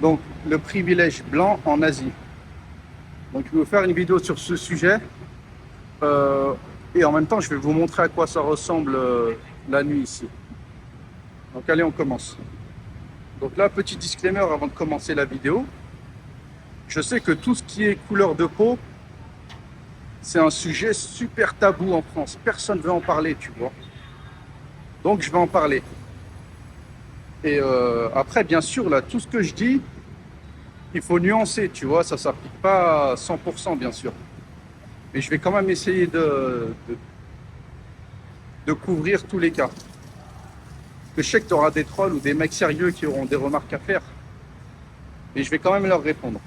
Donc, le privilège blanc en Asie. Donc, je vais vous faire une vidéo sur ce sujet. Et en même temps, je vais vous montrer à quoi ça ressemble la nuit ici. Donc, allez, on commence. Donc là, petit disclaimer avant de commencer la vidéo. Je sais que tout ce qui est couleur de peau, c'est un sujet super tabou en France. Personne ne veut en parler, tu vois. Donc, je vais en parler. Et après, bien sûr, là, tout ce que je dis, il faut nuancer, tu vois. Ça ne s'applique pas à 100%, bien sûr. Mais je vais quand même essayer de couvrir tous les cas. Parce que je sais que tu auras des trolls ou des mecs sérieux qui auront des remarques à faire. Et je vais quand même leur répondre.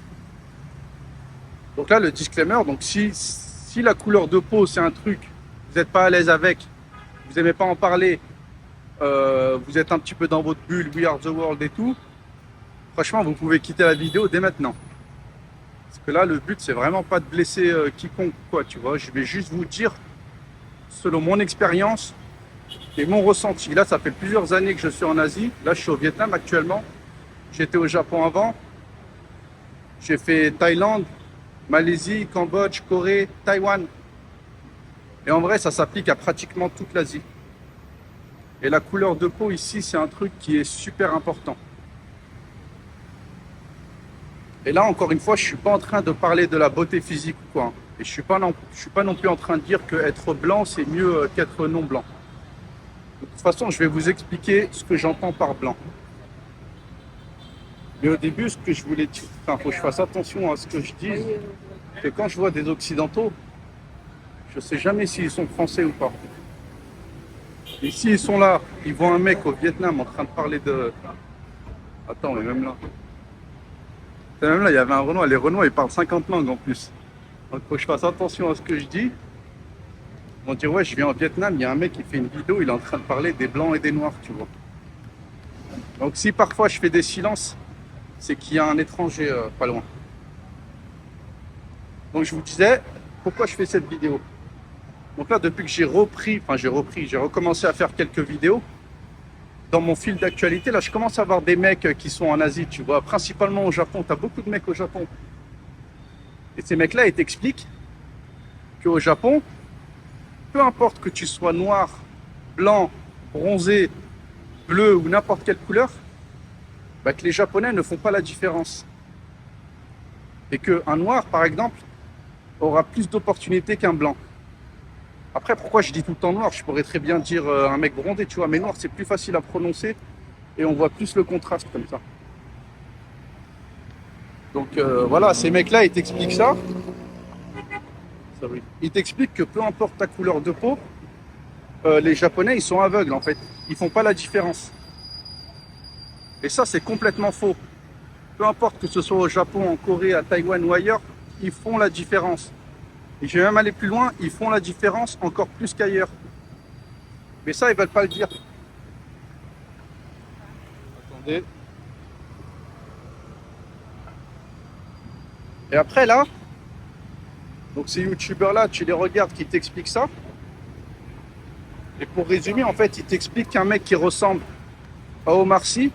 Donc là, le disclaimer, donc si la couleur de peau, c'est un truc, vous n'êtes pas à l'aise avec, vous n'aimez pas en parler, vous êtes un petit peu dans votre bulle, we are the world et tout, franchement, vous pouvez quitter la vidéo dès maintenant. Parce que là, le but, c'est vraiment pas de blesser quiconque, quoi, tu vois. Je vais juste vous dire, selon mon expérience et mon ressenti. Là, ça fait plusieurs années que je suis en Asie. Là, je suis au Vietnam actuellement. J'étais au Japon avant. J'ai fait Thaïlande, Malaisie, Cambodge, Corée, Taïwan. Et en vrai, ça s'applique à pratiquement toute l'Asie. Et la couleur de peau ici, c'est un truc qui est super important. Et là, encore une fois, je ne suis pas en train de parler de la beauté physique ou quoi. Et je ne suis pas non plus en train de dire qu'être blanc, c'est mieux qu'être non blanc. De toute façon, je vais vous expliquer ce que j'entends par blanc. Mais au début, ce que je voulais dire, enfin, faut que je fasse attention à ce que je dis, c'est que quand je vois des Occidentaux, je ne sais jamais s'ils sont français ou pas. Et s'ils sont là, ils voient un mec au Vietnam en train de parler de... Attends, mais même là... Même là, il y avait un Renoir. Les Renois, ils parlent 50 langues en plus. Donc, il faut que je fasse attention à ce que je dis. Ils vont dire, ouais, je viens au Vietnam, il y a un mec qui fait une vidéo, il est en train de parler des Blancs et des Noirs, tu vois. Donc, si parfois je fais des silences, c'est qu'il y a un étranger pas loin. Donc, je vous disais, pourquoi je fais cette vidéo. Donc là, depuis que j'ai recommencé à faire quelques vidéos, dans mon fil d'actualité, là, je commence à voir des mecs qui sont en Asie, tu vois, principalement au Japon. Tu as beaucoup de mecs au Japon. Et ces mecs-là, ils t'expliquent qu'au Japon, peu importe que tu sois noir, blanc, bronzé, bleu ou n'importe quelle couleur, bah, que les Japonais ne font pas la différence. Et qu'un noir, par exemple, aura plus d'opportunités qu'un blanc. Après, pourquoi je dis tout le temps noir? Je pourrais très bien dire un mec bronzé, tu vois, mais noir, c'est plus facile à prononcer et on voit plus le contraste comme ça. Donc voilà, ces mecs-là, ils t'expliquent ça. Ils t'expliquent que peu importe ta couleur de peau, les Japonais, ils sont aveugles en fait. Ils font pas la différence. Et ça, c'est complètement faux. Peu importe que ce soit au Japon, en Corée, à Taïwan ou ailleurs, ils font la différence. Et je vais même aller plus loin, ils font la différence encore plus qu'ailleurs. Mais ça, ils veulent pas le dire. Attendez. Et après là, donc ces youtubeurs-là, tu les regardes qui t'expliquent ça. Et pour résumer, en fait, ils t'expliquent qu'un mec qui ressemble à Omar Sy,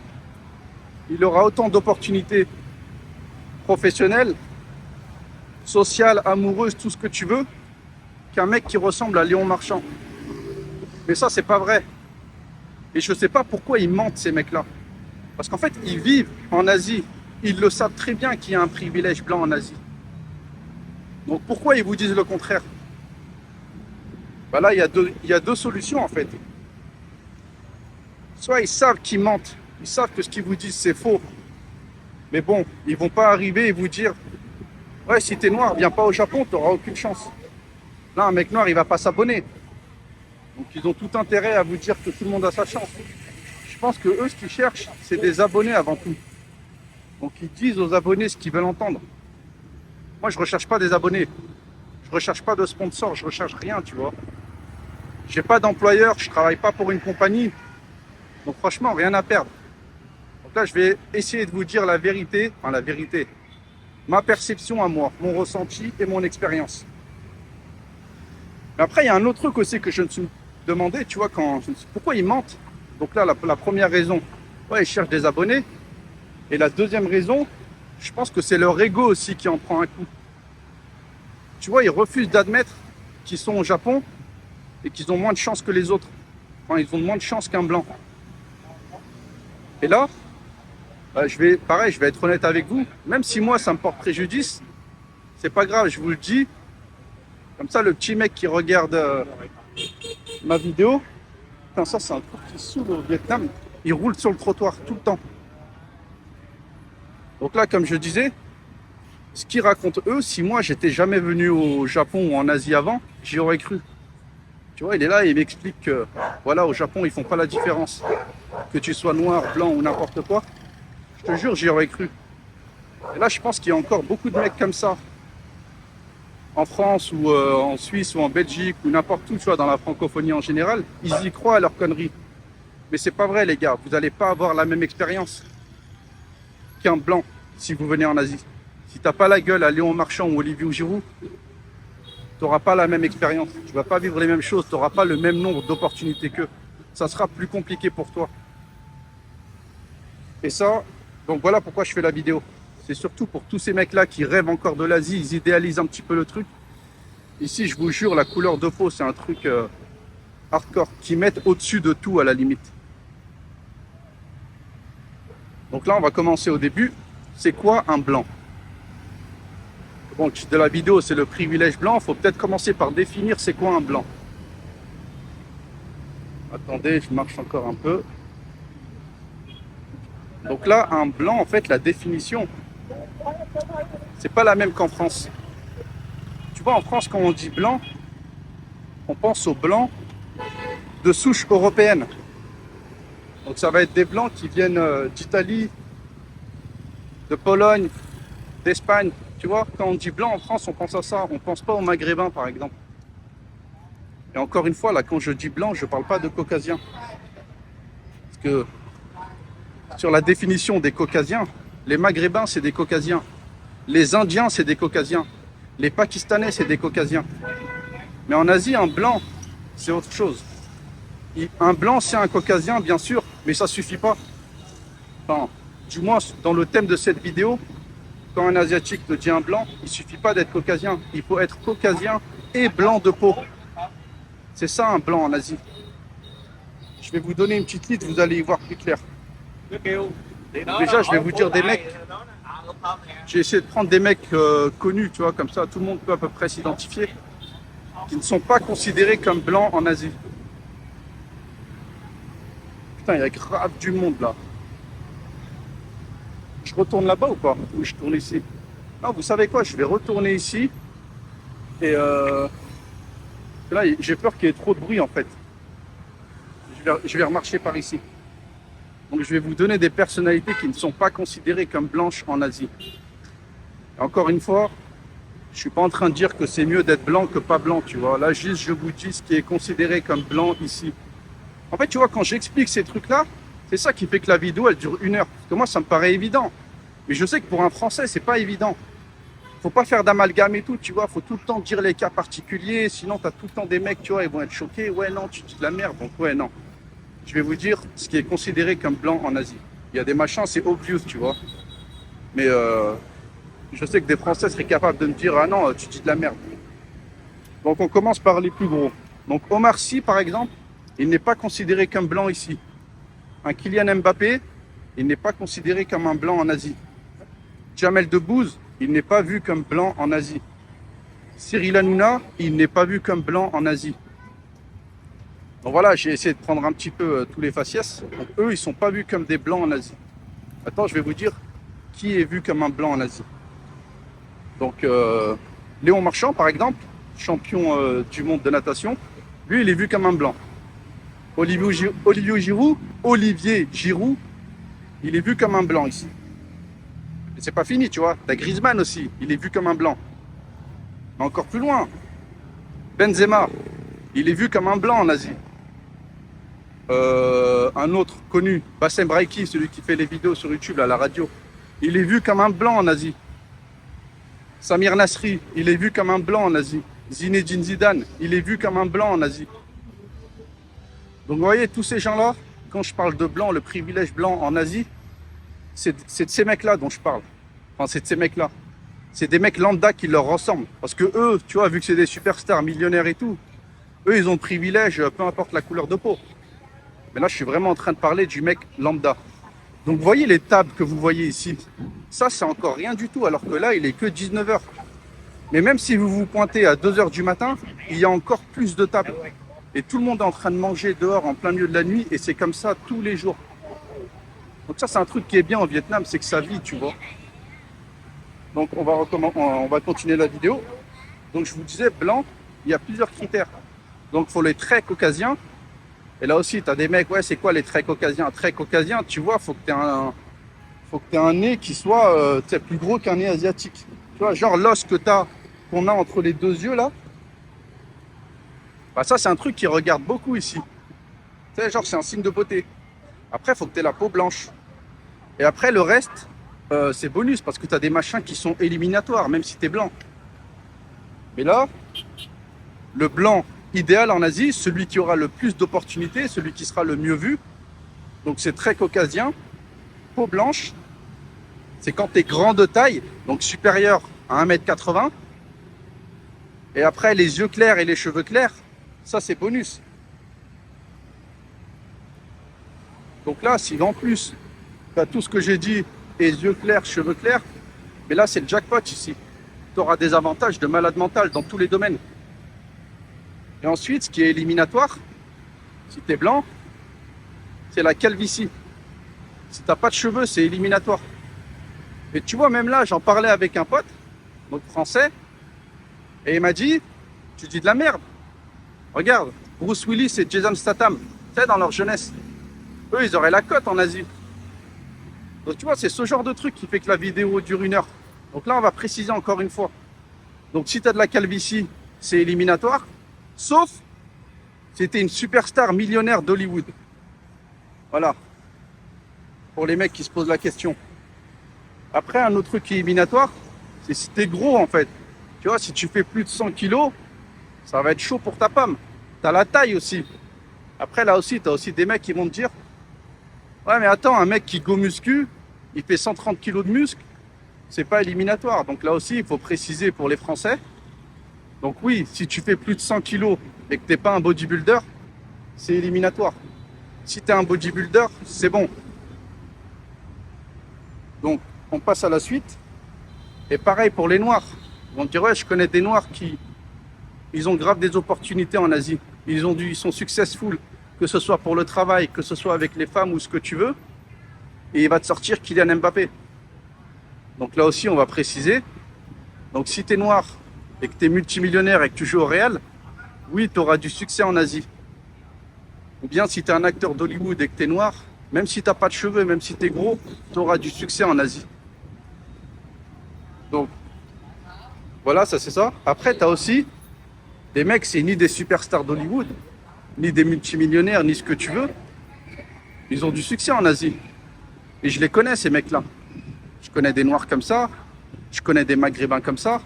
il aura autant d'opportunités professionnelles, sociales, amoureuses, tout ce que tu veux, qu'un mec qui ressemble à Léon Marchand. Mais ça, c'est pas vrai. Et je sais pas pourquoi ils mentent, ces mecs-là. Parce qu'en fait, ils vivent en Asie. Ils le savent très bien qu'il y a un privilège blanc en Asie. Donc pourquoi ils vous disent le contraire? Bah là, il y a deux solutions en fait. Soit ils savent qu'ils mentent, ils savent que ce qu'ils vous disent c'est faux. Mais bon, ils vont pas arriver et vous dire ouais, si t'es noir, viens pas au Japon, t'auras aucune chance. Là, un mec noir, il va pas s'abonner. Donc ils ont tout intérêt à vous dire que tout le monde a sa chance. Je pense que eux, ce qu'ils cherchent, c'est des abonnés avant tout. Donc ils disent aux abonnés ce qu'ils veulent entendre. Moi, je recherche pas des abonnés. Je recherche pas de sponsor, je recherche rien, tu vois. J'ai pas d'employeur, je travaille pas pour une compagnie. Donc franchement, rien à perdre. Donc là, je vais essayer de vous dire la vérité, enfin la vérité, ma perception à moi, mon ressenti et mon expérience. Mais après, il y a un autre truc aussi que je me suis demandé, tu vois, pourquoi ils mentent. Donc là, la première raison, ouais, ils cherchent des abonnés. Et la deuxième raison, je pense que c'est leur ego aussi qui en prend un coup. Tu vois, ils refusent d'admettre qu'ils sont au Japon et qu'ils ont moins de chance que les autres. Enfin, ils ont moins de chance qu'un blanc. Et là, je vais être honnête avec vous. Même si moi, ça me porte préjudice, c'est pas grave, je vous le dis. Comme ça, le petit mec qui regarde ma vidéo, putain, ça c'est un truc qui saoule au Vietnam, il roule sur le trottoir tout le temps. Donc là, comme je disais, ce qu'ils racontent eux, si moi j'étais jamais venu au Japon ou en Asie avant, j'y aurais cru. Tu vois, il est là et il m'explique que voilà, au Japon, ils font pas la différence. Que tu sois noir, blanc ou n'importe quoi, je te jure, j'y aurais cru. Et là, je pense qu'il y a encore beaucoup de mecs comme ça en France ou en Suisse ou en Belgique ou n'importe où, tu vois, dans la francophonie en général, ils y croient à leurs conneries. Mais c'est pas vrai, les gars. Vous n'allez pas avoir la même expérience qu'un blanc si vous venez en Asie. Si t'as pas la gueule à Léon Marchand ou Olivier Giroud, tu n'auras pas la même expérience. Tu vas pas vivre les mêmes choses. Tu n'auras pas le même nombre d'opportunités qu'eux. Ça sera plus compliqué pour toi. Et ça, donc voilà pourquoi je fais la vidéo. C'est surtout pour tous ces mecs-là qui rêvent encore de l'Asie, ils idéalisent un petit peu le truc. Ici, je vous jure, la couleur de peau, c'est un truc hardcore, qui mettent au-dessus de tout à la limite. Donc là, on va commencer au début. C'est quoi un blanc? Bon, de la vidéo, c'est le privilège blanc. Il faut peut-être commencer par définir c'est quoi un blanc. Attendez, je marche encore un peu. Donc là, un blanc, en fait, la définition, c'est pas la même qu'en France. Tu vois, en France, quand on dit blanc, on pense aux blancs de souche européenne. Donc ça va être des blancs qui viennent d'Italie, de Pologne, d'Espagne. Tu vois, quand on dit blanc en France, on pense à ça. On pense pas aux maghrébins, par exemple. Et encore une fois, là, quand je dis blanc, je parle pas de caucasiens. Parce que sur la définition des caucasiens, les maghrébins, c'est des caucasiens. Les indiens, c'est des caucasiens. Les pakistanais, c'est des caucasiens. Mais en Asie, un blanc, c'est autre chose. Un blanc, c'est un caucasien, bien sûr, mais ça suffit pas. Enfin, du moins, dans le thème de cette vidéo, quand un asiatique te dit un blanc, il suffit pas d'être caucasien. Il faut être caucasien et blanc de peau. C'est ça un blanc en Asie. Je vais vous donner une petite liste, vous allez y voir plus clair. Déjà, je vais vous dire des mecs. J'ai essayé de prendre des mecs connus, tu vois, comme ça, tout le monde peut à peu près s'identifier, qui ne sont pas considérés comme blancs en Asie. Putain, il y a grave du monde là. Je retourne là-bas ou pas? Ou je tourne ici? Non, vous savez quoi? Je vais retourner ici. Et là, j'ai peur qu'il y ait trop de bruit en fait. Je vais remarcher par ici. Donc je vais vous donner des personnalités qui ne sont pas considérées comme blanches en Asie. Et encore une fois, je suis pas en train de dire que c'est mieux d'être blanc que pas blanc, tu vois. Là, juste, je vous dis ce qui est considéré comme blanc ici. En fait, tu vois, quand j'explique ces trucs-là, c'est ça qui fait que la vidéo, elle dure 1 heure. Parce que moi, ça me paraît évident. Mais je sais que pour un Français, c'est pas évident. Faut pas faire d'amalgame et tout, tu vois. Faut tout le temps dire les cas particuliers. Sinon, tu as tout le temps des mecs, tu vois, ils vont être choqués. Ouais, non, tu dis de la merde. Donc, ouais, non. Je vais vous dire ce qui est considéré comme blanc en Asie. Il y a des machins, c'est obvious, tu vois. Mais je sais que des Français seraient capables de me dire « Ah non, tu dis de la merde ». Donc on commence par les plus gros. Donc Omar Sy, par exemple, il n'est pas considéré comme blanc ici. Un Kylian Mbappé, il n'est pas considéré comme un blanc en Asie. Jamel Debbouze, il n'est pas vu comme blanc en Asie. Cyril Hanouna, il n'est pas vu comme blanc en Asie. Donc voilà, j'ai essayé de prendre un petit peu tous les faciès. Donc eux, ils ne sont pas vus comme des blancs en Asie. Attends, je vais vous dire qui est vu comme un blanc en Asie. Donc Léon Marchand, par exemple, champion du monde de natation, lui, il est vu comme un blanc. Olivier Giroud, il est vu comme un blanc ici. Et c'est pas fini, tu vois. T'as Griezmann aussi, il est vu comme un blanc. Mais encore plus loin, Benzema, il est vu comme un blanc en Asie. Un autre connu, Bassem Braiki, celui qui fait les vidéos sur YouTube à la radio, il est vu comme un blanc en Asie. Samir Nasri, il est vu comme un blanc en Asie. Zinedine Zidane, il est vu comme un blanc en Asie. Donc vous voyez, tous ces gens-là, quand je parle de blanc, le privilège blanc en Asie, c'est de ces mecs-là dont je parle. Enfin, c'est de ces mecs-là. C'est des mecs lambda qui leur ressemblent. Parce que eux, tu vois, vu que c'est des superstars millionnaires et tout, eux, ils ont le privilège, peu importe la couleur de peau. Mais là, je suis vraiment en train de parler du mec lambda. Donc, vous voyez les tables que vous voyez ici. Ça, c'est encore rien du tout, alors que là, il est que 19h. Mais même si vous vous pointez à 2h du matin, il y a encore plus de tables. Et tout le monde est en train de manger dehors en plein milieu de la nuit. Et c'est comme ça tous les jours. Donc ça, c'est un truc qui est bien au Vietnam, c'est que ça vit, tu vois. Donc on va continuer la vidéo. Donc je vous disais, blanc, il y a plusieurs critères. Donc il faut les traits caucasiens. Et là aussi, tu as des mecs, ouais, c'est quoi les traits caucasiens? Traits caucasiens, tu vois, faut que tu aies un nez qui soit plus gros qu'un nez asiatique. Tu vois, genre l'os qu'on a entre les deux yeux là. Bah ça, c'est un truc qui regarde beaucoup ici. Tu sais, genre, c'est un signe de beauté. Après, il faut que tu aies la peau blanche. Et après, le reste, c'est bonus parce que tu as des machins qui sont éliminatoires, même si tu es blanc. Mais là, le blanc idéal en Asie, celui qui aura le plus d'opportunités, celui qui sera le mieux vu, donc c'est très caucasien, peau blanche, c'est quand tu es grand de taille, donc supérieur à 1m80. Et après, les yeux clairs et les cheveux clairs, ça c'est bonus. Donc là, si en plus, tu as tout ce que j'ai dit, et yeux clairs, cheveux clairs, mais là, c'est le jackpot ici. Tu auras des avantages de malade mental dans tous les domaines. Et ensuite, ce qui est éliminatoire, si tu es blanc, c'est la calvitie. Si tu n'as pas de cheveux, c'est éliminatoire. Et tu vois, même là, j'en parlais avec un pote, donc français, et il m'a dit, tu dis de la merde. Regarde, Bruce Willis et Jason Statham, tu sais, dans leur jeunesse, eux, ils auraient la cote en Asie. Donc tu vois, c'est ce genre de truc qui fait que la vidéo dure 1 heure. Donc là, on va préciser encore une fois. Donc si tu as de la calvitie, c'est éliminatoire. Sauf si tu es une superstar millionnaire d'Hollywood. Voilà. Pour les mecs qui se posent la question. Après, un autre truc qui est éliminatoire, c'est si tu es gros en fait. Tu vois, si tu fais plus de 100 kilos, ça va être chaud pour ta femme. Tu as la taille aussi. Après, là aussi, tu as aussi des mecs qui vont te dire, ouais, mais attends, un mec qui go muscu, il fait 130 kilos de muscle, c'est pas éliminatoire. Donc là aussi, il faut préciser pour les Français. Donc oui, si tu fais plus de 100 kilos et que tu n'es pas un bodybuilder, c'est éliminatoire. Si tu es un bodybuilder, c'est bon. Donc, on passe à la suite. Et pareil pour les Noirs. Ils vont te dire, ouais, je connais des Noirs ils ont grave des opportunités en Asie. Ils sont successful, que ce soit pour le travail, que ce soit avec les femmes ou ce que tu veux. Et il va te sortir Kylian Mbappé. Donc là aussi, on va préciser. Donc si tu es noir et que tu es multimillionnaire et que tu joues au Real, oui, tu auras du succès en Asie. Ou bien si tu es un acteur d'Hollywood et que tu es noir, même si tu n'as pas de cheveux, même si tu es gros, tu auras du succès en Asie. Donc, voilà, ça c'est ça. Après, tu as aussi des mecs, c'est ni des superstars d'Hollywood, ni des multimillionnaires, ni ce que tu veux. Ils ont du succès en Asie. Et je les connais, ces mecs-là. Je connais des Noirs comme ça, je connais des Maghrébins comme ça.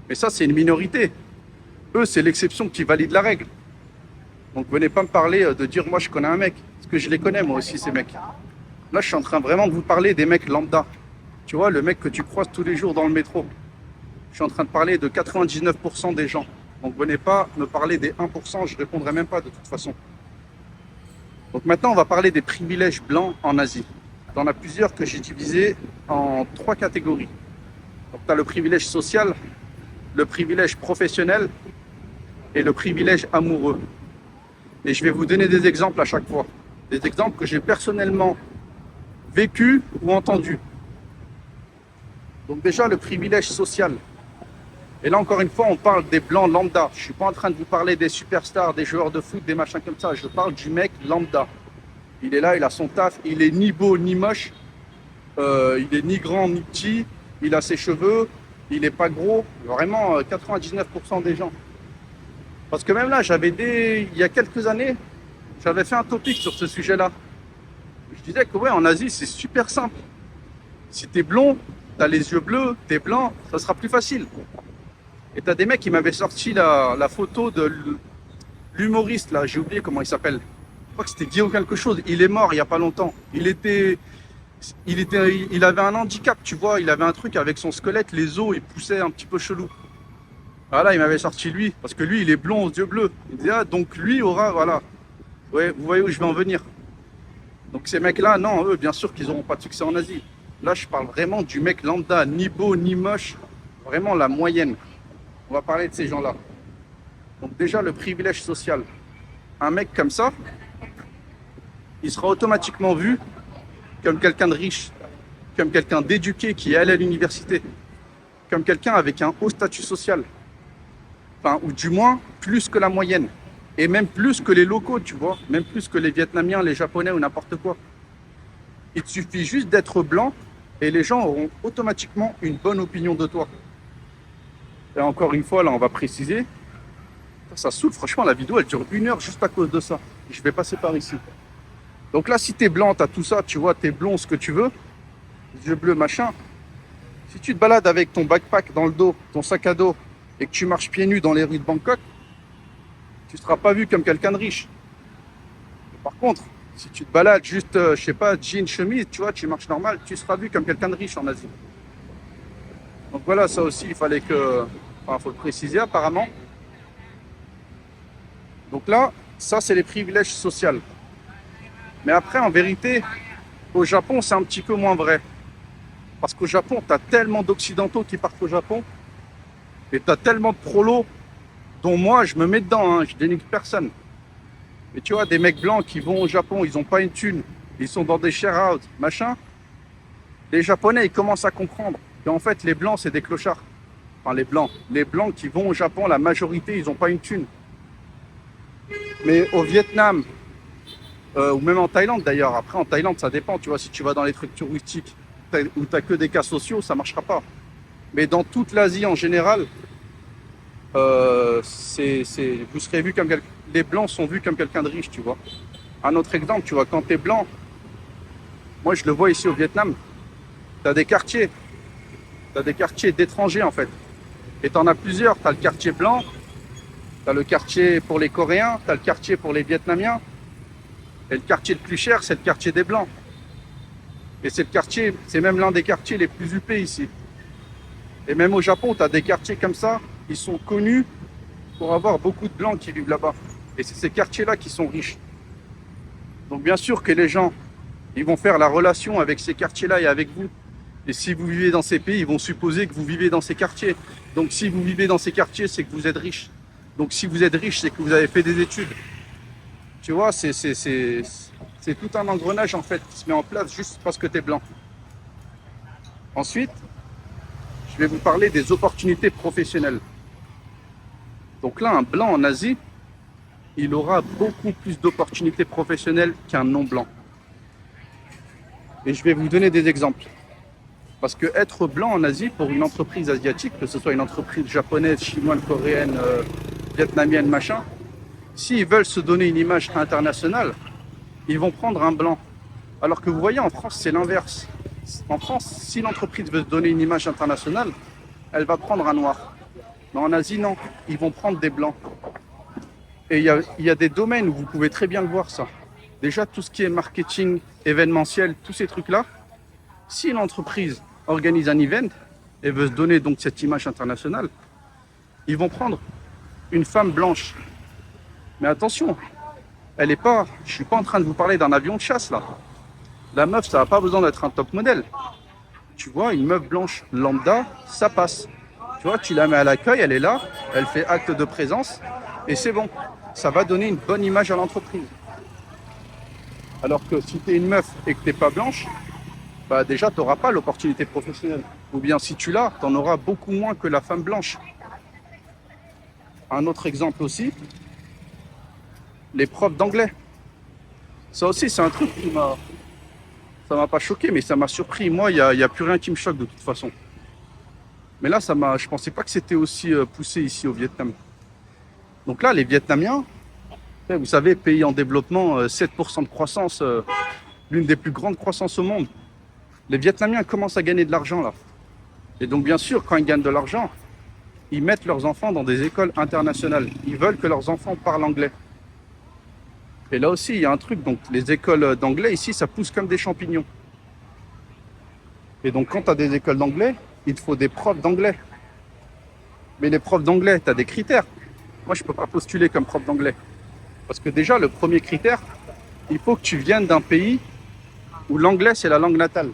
Mais ça, c'est une minorité. Eux, c'est l'exception qui valide la règle. Donc, venez pas me parler de dire, moi, je connais un mec. Parce que je les connais, moi aussi, ces mecs. Là, je suis en train vraiment de vous parler des mecs lambda. Tu vois, le mec que tu croises tous les jours dans le métro. Je suis en train de parler de 99% des gens. Donc, venez pas me parler des 1%, je ne répondrai même pas de toute façon. Donc, maintenant, on va parler des privilèges blancs en Asie. Il y en a plusieurs que j'ai divisés en 3 catégories. Donc, tu as le privilège social, le privilège professionnel et le privilège amoureux. Et je vais vous donner des exemples à chaque fois. Des exemples que j'ai personnellement vécu ou entendu. Donc déjà, le privilège social. Et là, encore une fois, on parle des blancs lambda. Je ne suis pas en train de vous parler des superstars, des joueurs de foot, des machins comme ça. Je parle du mec lambda. Il est là, il a son taf. Il est ni beau, ni moche. Il est ni grand, ni petit. Il a ses cheveux. Il n'est pas gros. Vraiment, 99% des gens. Parce que même là, il y a quelques années, j'avais fait un topic sur ce sujet-là. Je disais que ouais, en Asie, c'est super simple. Si tu es blond, tu as les yeux bleus, tu es blanc, ça sera plus facile. Et tu as des mecs qui m'avaient sorti la photo de l'humoriste, là, j'ai oublié comment il s'appelle. Je crois que c'était Guillaume quelque chose. Il est mort il n'y a pas longtemps. Il était Il avait un handicap, tu vois, il avait un truc avec son squelette, les os, il poussait un petit peu chelou. Voilà, il m'avait sorti lui, parce que lui, il est blond aux yeux bleus. Il disait, ah, donc lui aura, voilà. Ouais, vous voyez où je vais en venir. Donc ces mecs-là, non, eux, bien sûr qu'ils n'auront pas de succès en Asie. Là, je parle vraiment du mec lambda, ni beau, ni moche, vraiment la moyenne. On va parler de ces gens-là. Donc déjà, le privilège social. Un mec comme ça, il sera automatiquement vu comme quelqu'un de riche, comme quelqu'un d'éduqué qui est allé à l'université, comme quelqu'un avec un haut statut social. Enfin, ou du moins, plus que la moyenne. Et même plus que les locaux, tu vois. Même plus que les Vietnamiens, les Japonais ou n'importe quoi. Il te suffit juste d'être blanc et les gens auront automatiquement une bonne opinion de toi. Et encore une fois, là, on va préciser. Ça saoule, franchement, la vidéo, elle dure 1 heure juste à cause de ça. Je vais passer par ici. Donc là, si t'es blanc, t'as tout ça, tu vois, t'es blond, ce que tu veux, yeux bleus, machin. Si tu te balades avec ton backpack dans le dos, ton sac à dos, et que tu marches pieds nus dans les rues de Bangkok, tu ne seras pas vu comme quelqu'un de riche. Par contre, si tu te balades juste, je sais pas, jean, chemise, tu vois, tu marches normal, tu seras vu comme quelqu'un de riche en Asie. Donc voilà, ça aussi, il fallait que... Enfin, faut le préciser apparemment. Donc là, ça, c'est les privilèges sociaux. Mais après, en vérité, au Japon, c'est un petit peu moins vrai. Parce qu'au Japon, tu as tellement d'Occidentaux qui partent au Japon, et tu as tellement de prolos, dont moi, je me mets dedans, hein, je dénigre personne. Mais tu vois, des mecs blancs qui vont au Japon, ils n'ont pas une thune, ils sont dans des share out, machin. Les Japonais, ils commencent à comprendre qu'en fait, les blancs, c'est des clochards. Enfin, les blancs qui vont au Japon, la majorité, ils n'ont pas une thune. Mais au Vietnam, ou même en Thaïlande d'ailleurs, après en Thaïlande, ça dépend, tu vois, si tu vas dans les trucs touristiques où tu n'as que des cas sociaux, ça ne marchera pas. Mais dans toute l'Asie en général, vous serez vu comme les blancs sont vus comme quelqu'un de riche, tu vois. Un autre exemple, tu vois, quand tu es blanc, moi je le vois ici au Vietnam, tu as des quartiers d'étrangers en fait. Et tu en as plusieurs, tu as le quartier blanc, tu as le quartier pour les Coréens, tu as le quartier pour les Vietnamiens, et le quartier le plus cher, c'est le quartier des blancs. Et c'est même l'un des quartiers les plus huppés ici. Et même au Japon, tu as des quartiers comme ça, ils sont connus pour avoir beaucoup de blancs qui vivent là-bas. Et c'est ces quartiers-là qui sont riches. Donc bien sûr que les gens, ils vont faire la relation avec ces quartiers-là et avec vous. Et si vous vivez dans ces pays, ils vont supposer que vous vivez dans ces quartiers. Donc si vous vivez dans ces quartiers, c'est que vous êtes riche. Donc si vous êtes riche, c'est que vous avez fait des études. Tu vois, c'est tout un engrenage en fait qui se met en place juste parce que tu es blanc. Ensuite, je vais vous parler des opportunités professionnelles. Donc là, un blanc en Asie, il aura beaucoup plus d'opportunités professionnelles qu'un non-blanc. Et je vais vous donner des exemples. Parce que être blanc en Asie, pour une entreprise asiatique, que ce soit une entreprise japonaise, chinoise, coréenne, vietnamienne, machin, s'ils veulent se donner une image internationale, ils vont prendre un blanc. Alors que vous voyez, en France, c'est l'inverse. En France, si l'entreprise veut se donner une image internationale, elle va prendre un noir. Mais en Asie, non. Ils vont prendre des blancs. Et il y a des domaines où vous pouvez très bien le voir, ça. Déjà, tout ce qui est marketing, événementiel, tous ces trucs-là, si une entreprise organise un event et veut se donner donc cette image internationale, ils vont prendre une femme blanche. Mais attention, je ne suis pas en train de vous parler d'un avion de chasse, là. La meuf, ça n'a pas besoin d'être un top modèle. Tu vois, une meuf blanche lambda, ça passe. Tu vois, tu la mets à l'accueil, elle est là, elle fait acte de présence, et c'est bon. Ça va donner une bonne image à l'entreprise. Alors que si tu es une meuf et que tu n'es pas blanche, bah déjà, tu n'auras pas l'opportunité professionnelle. Ou bien si tu l'as, tu en auras beaucoup moins que la femme blanche. Un autre exemple aussi, les profs d'anglais. Ça aussi, c'est un truc qui ça m'a pas choqué, mais ça m'a surpris. Moi, il y a plus rien qui me choque de toute façon. Mais là, je pensais pas que c'était aussi poussé ici au Vietnam. Donc là, les Vietnamiens, vous savez, pays en développement, 7% de croissance, l'une des plus grandes croissances au monde. Les Vietnamiens commencent à gagner de l'argent là. Et donc bien sûr, quand ils gagnent de l'argent, ils mettent leurs enfants dans des écoles internationales. Ils veulent que leurs enfants parlent anglais. Et là aussi, il y a un truc, donc les écoles d'anglais ici, ça pousse comme des champignons. Et donc, quand tu as des écoles d'anglais, il te faut des profs d'anglais. Mais les profs d'anglais, tu as des critères. Moi, je ne peux pas postuler comme prof d'anglais. Parce que déjà, le premier critère, il faut que tu viennes d'un pays où l'anglais, c'est la langue natale.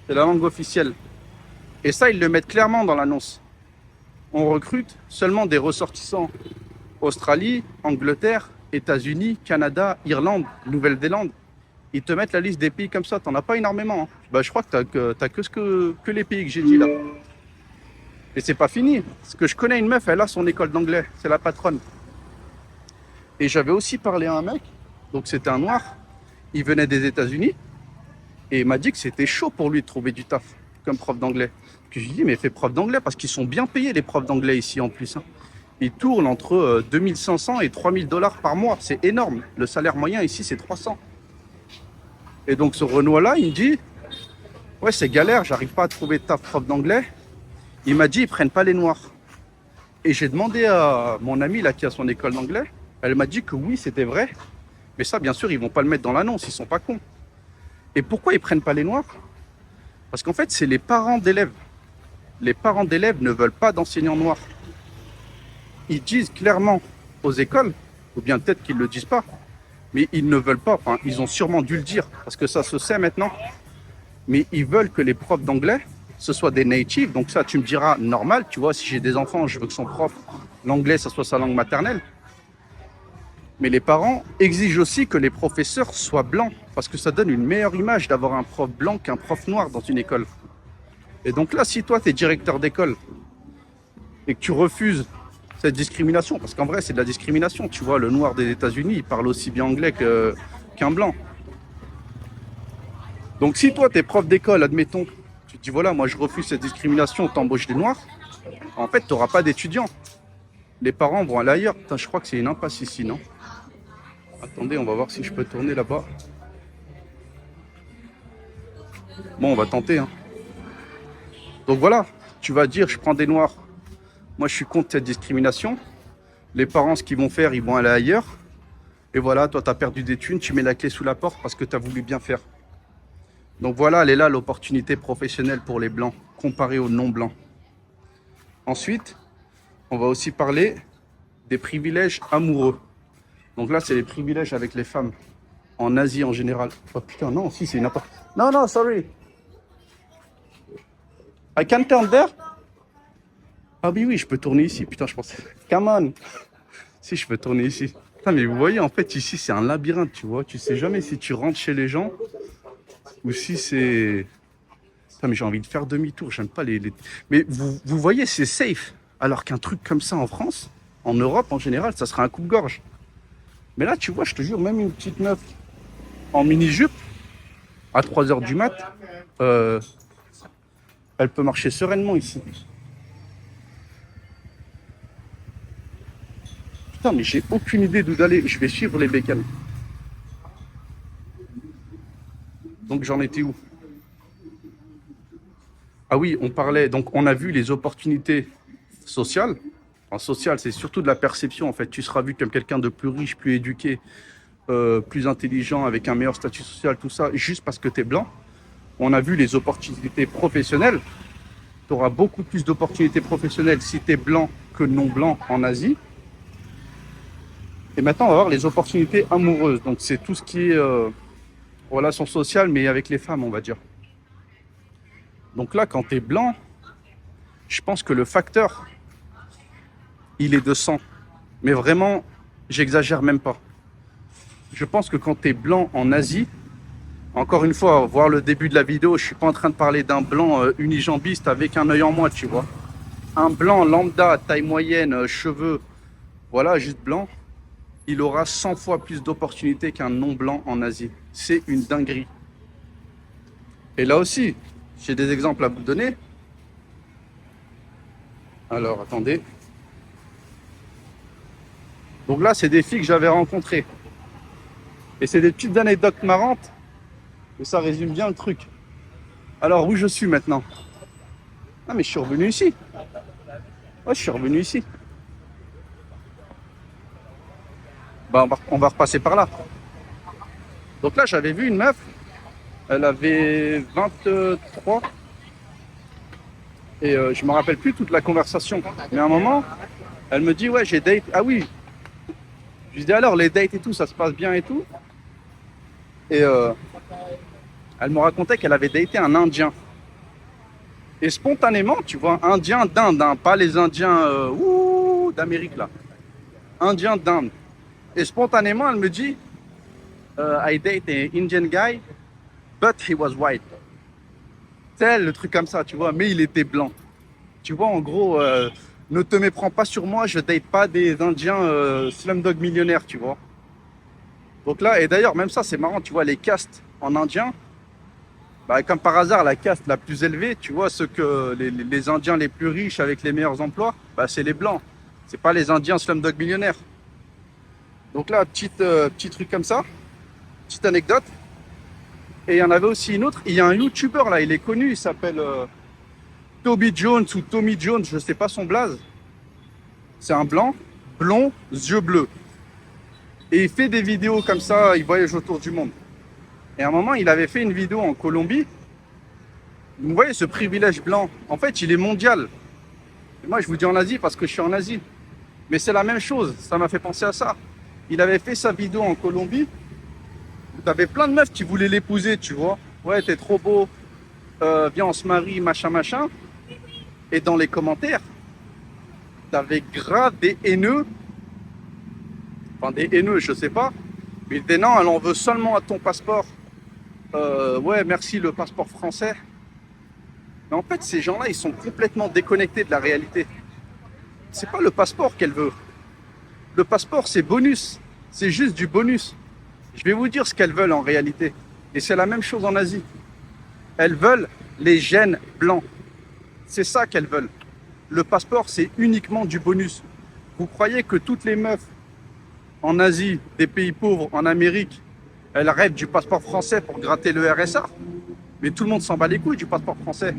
C'est la langue officielle. Et ça, ils le mettent clairement dans l'annonce. On recrute seulement des ressortissants Australie, Angleterre, États-Unis, Canada, Irlande, Nouvelle-Zélande. Ils te mettent la liste des pays comme ça. T'en as pas énormément. Hein. Bah, je crois que t'as que les pays que j'ai dit là. Et c'est pas fini. Parce que je connais une meuf, elle a son école d'anglais. C'est la patronne. Et j'avais aussi parlé à un mec. Donc c'était un noir. Il venait des États-Unis. Et il m'a dit que c'était chaud pour lui de trouver du taf comme prof d'anglais. Puis je lui ai dit, mais fais prof d'anglais parce qu'ils sont bien payés les profs d'anglais ici en plus. Hein. Ils tournent entre 2500 et 3000 dollars par mois. C'est énorme. Le salaire moyen ici, c'est 300. Et donc ce Renoir-là, il me dit, ouais, c'est galère, j'arrive pas à trouver de taf prof d'anglais. Il m'a dit, ils prennent pas les noirs. Et j'ai demandé à mon ami là qui a son école d'anglais. Elle m'a dit que oui, c'était vrai. Mais ça, bien sûr, ils vont pas le mettre dans l'annonce, ils sont pas cons. Et pourquoi ils prennent pas les noirs? Parce qu'en fait, c'est les parents d'élèves. Les parents d'élèves ne veulent pas d'enseignants noirs. Ils disent clairement aux écoles, ou bien peut-être qu'ils ne le disent pas, mais ils ne veulent pas, enfin, ils ont sûrement dû le dire, parce que ça se sait maintenant, mais ils veulent que les profs d'anglais, ce soient des natives, donc ça, tu me diras, normal, tu vois, si j'ai des enfants, je veux que son prof, l'anglais, ça soit sa langue maternelle. Mais les parents exigent aussi que les professeurs soient blancs, parce que ça donne une meilleure image d'avoir un prof blanc qu'un prof noir dans une école. Et donc là, si toi, tu es directeur d'école et que tu refuses cette discrimination, parce qu'en vrai, c'est de la discrimination, tu vois, le noir des États-Unis, il parle aussi bien anglais qu'un blanc. Donc si toi, tu es prof d'école, admettons, tu te dis, voilà, moi, je refuse cette discrimination, t'embauches des noirs, en fait, tu n'auras pas d'étudiants. Les parents vont aller ailleurs. Putain, je crois que c'est une impasse ici, non? Attendez, on va voir si je peux tourner là-bas. Bon, on va tenter. Hein. Donc voilà, tu vas dire, je prends des noirs. Moi, je suis contre cette discrimination. Les parents, ce qu'ils vont faire, ils vont aller ailleurs. Et voilà, toi, tu as perdu des thunes, tu mets la clé sous la porte parce que tu as voulu bien faire. Donc voilà, elle est là, l'opportunité professionnelle pour les blancs, comparée aux non-blancs. Ensuite, on va aussi parler des privilèges amoureux. Donc là, c'est les privilèges avec les femmes. En Asie en général. Oh putain, non, si, c'est une impasse. Non, non, sorry. I can turn there? Ah oui, oui, je peux tourner ici. Putain, je pensais. Come on. Si, je peux tourner ici. Putain, mais vous voyez, en fait, ici, c'est un labyrinthe, tu vois. Tu sais jamais si tu rentres chez les gens ou si c'est... Putain, mais j'ai envie de faire demi-tour. J'aime pas les... Mais vous voyez, c'est safe. Alors qu'un truc comme ça en France, en Europe en général, ça serait un coupe-gorge. Mais là, tu vois, je te jure, même une petite meuf en mini-jupe, à 3h du mat, elle peut marcher sereinement ici. Putain, mais j'ai aucune idée d'où d'aller. Je vais suivre les bécanes. Donc j'en étais où? Ah oui, on parlait, donc on a vu les opportunités sociales. En social, c'est surtout de la perception. En fait, tu seras vu comme quelqu'un de plus riche, plus éduqué, plus intelligent, avec un meilleur statut social, tout ça, juste parce que tu es blanc. On a vu les opportunités professionnelles. Tu auras beaucoup plus d'opportunités professionnelles si tu es blanc que non blanc en Asie. Et maintenant, on va voir les opportunités amoureuses. Donc, c'est tout ce qui est relations sociales, mais avec les femmes, on va dire. Donc là, quand tu es blanc, je pense que le facteur, il est de sang. Mais vraiment, j'exagère même pas. Je pense que quand tu es blanc en Asie, encore une fois, voir le début de la vidéo, je suis pas en train de parler d'un blanc unijambiste avec un œil en moi, tu vois. Un blanc lambda, taille moyenne, cheveux, voilà, juste blanc, il aura 100 fois plus d'opportunités qu'un non-blanc en Asie. C'est une dinguerie. Et là aussi, j'ai des exemples à vous donner. Alors, attendez. Donc là, c'est des filles que j'avais rencontrées. Et c'est des petites anecdotes marrantes. Et ça résume bien le truc. Alors, où je suis maintenant? Ah, mais je suis revenu ici. Ouais, je suis revenu ici. Bah, on va repasser par là. Donc là, j'avais vu une meuf. Elle avait 23. Et je me rappelle plus toute la conversation. Mais à un moment, elle me dit, ouais, j'ai date. Ah oui. Je lui dis, alors, les dates et tout, ça se passe bien et tout. Et elle me racontait qu'elle avait daté un Indien. Et spontanément, tu vois, Indien d'Inde, hein, pas les Indiens d'Amérique là. Indien d'Inde. Et spontanément, elle me dit, I date an Indian guy, but he was white. Tel le truc comme ça, tu vois, mais il était blanc. Tu vois, en gros, ne te méprends pas sur moi, je date pas des Indiens Slumdog millionnaires, tu vois. Donc là, et d'ailleurs, même ça, c'est marrant, tu vois, les castes en indien, bah, comme par hasard, la caste la plus élevée, tu vois, ceux que les Indiens les plus riches avec les meilleurs emplois, bah, c'est les blancs. C'est pas les Indiens Slumdog millionnaires. Donc là, petit truc comme ça, petite anecdote. Et il y en avait aussi une autre. Il y a un YouTuber là, il est connu, il s'appelle Toby Jones ou Tommy Jones, je sais pas son blaze. C'est un blanc, blond, yeux bleus. Et il fait des vidéos comme ça, il voyage autour du monde. Et à un moment, il avait fait une vidéo en Colombie. Vous voyez ce privilège blanc, en fait, il est mondial. Et moi, je vous dis en Asie parce que je suis en Asie. Mais c'est la même chose, ça m'a fait penser à ça. Il avait fait sa vidéo en Colombie. Tu avais plein de meufs qui voulaient l'épouser, tu vois. Ouais, t'es trop beau, viens, on se marie, machin, machin. Et dans les commentaires, t'avais grave des haineux. Enfin, des haineux, je sais pas. Mais ils disaient non, elle en veut seulement à ton passeport. Ouais, merci, le passeport français. Mais en fait, ces gens-là, ils sont complètement déconnectés de la réalité. C'est pas le passeport qu'elle veut. Le passeport, c'est bonus. C'est juste du bonus. Je vais vous dire ce qu'elles veulent en réalité. Et c'est la même chose en Asie. Elles veulent les gènes blancs. C'est ça qu'elles veulent. Le passeport, c'est uniquement du bonus. Vous croyez que toutes les meufs en Asie, des pays pauvres, en Amérique, elles rêvent du passeport français pour gratter le RSA? Mais tout le monde s'en bat les couilles du passeport français.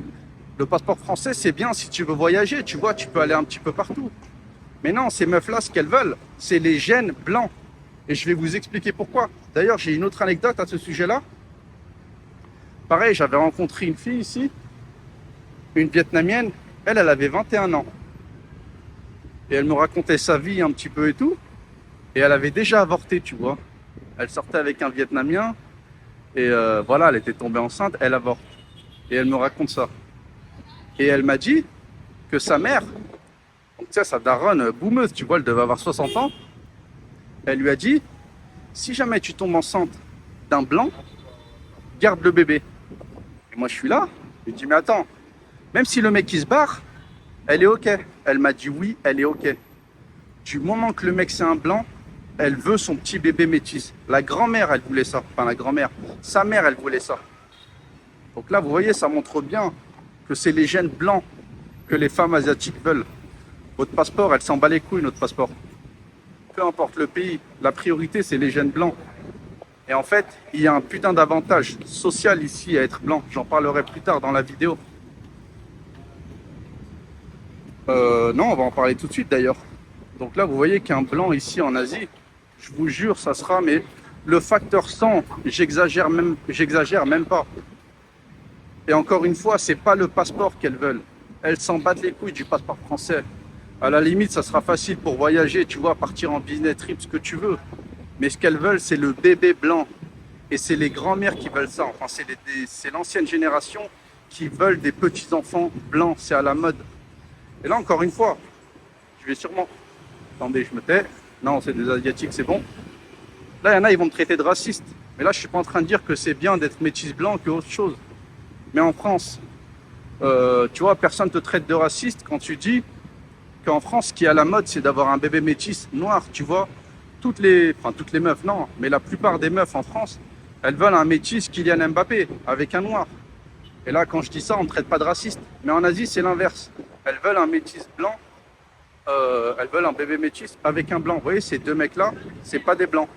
Le passeport français, c'est bien si tu veux voyager, tu vois, tu peux aller un petit peu partout. Mais non, ces meufs-là, ce qu'elles veulent, c'est les gènes blancs. Et je vais vous expliquer pourquoi. D'ailleurs, j'ai une autre anecdote à ce sujet-là. Pareil, j'avais rencontré une fille ici, une Vietnamienne. Elle avait 21 ans. Et elle me racontait sa vie un petit peu et tout. Et elle avait déjà avorté, tu vois. Elle sortait avec un Vietnamien. Et voilà, elle était tombée enceinte, elle avorte. Et elle me raconte ça. Et elle m'a dit que sa mère, donc tu sais, sa daronne boumeuse, tu vois, elle devait avoir 60 ans. Elle lui a dit, si jamais tu tombes enceinte d'un blanc, garde le bébé. Et moi, je suis là. Je lui dis, mais attends, même si le mec il se barre, elle est OK. Elle m'a dit oui, elle est OK. Du moment que le mec c'est un blanc, elle veut son petit bébé métis. La grand-mère, elle voulait ça. Enfin, la grand-mère. Sa mère, elle voulait ça. Donc là, vous voyez, ça montre bien que c'est les gènes blancs que les femmes asiatiques veulent. Votre passeport, elle s'en bat les couilles, notre passeport. Peu importe le pays, la priorité, c'est les gènes blancs. Et en fait, il y a un putain d'avantage social ici à être blanc. J'en parlerai plus tard dans la vidéo. Non, on va en parler tout de suite d'ailleurs. Donc là, vous voyez qu'un blanc ici en Asie, je vous jure, ça sera, mais le facteur 100, j'exagère même pas. Et encore une fois, c'est pas le passeport qu'elles veulent. Elles s'en battent les couilles du passeport français. À la limite, ça sera facile pour voyager, tu vois, partir en business trip, ce que tu veux. Mais ce qu'elles veulent, c'est le bébé blanc. Et c'est les grands-mères qui veulent ça. Enfin, c'est l'ancienne génération qui veulent des petits-enfants blancs. C'est à la mode. Et là, encore une fois, je vais sûrement... Attendez, je me tais. Non, c'est des Asiatiques, c'est bon. Là, il y en a, ils vont me traiter de raciste. Mais là, je ne suis pas en train de dire que c'est bien d'être métis blanc que autre chose. Mais en France, tu vois, personne ne te traite de raciste quand tu dis qu'en France, ce qui est à la mode, c'est d'avoir un bébé métis noir, tu vois. Toutes les meufs, non, mais la plupart des meufs en France, elles veulent un métis Kylian Mbappé avec un noir. Et là, quand je dis ça, on ne traite pas de raciste. Mais en Asie, c'est l'inverse. Elles veulent un métis blanc, elles veulent un bébé métis avec un blanc. Vous voyez, ces deux mecs-là, c'est pas des blancs.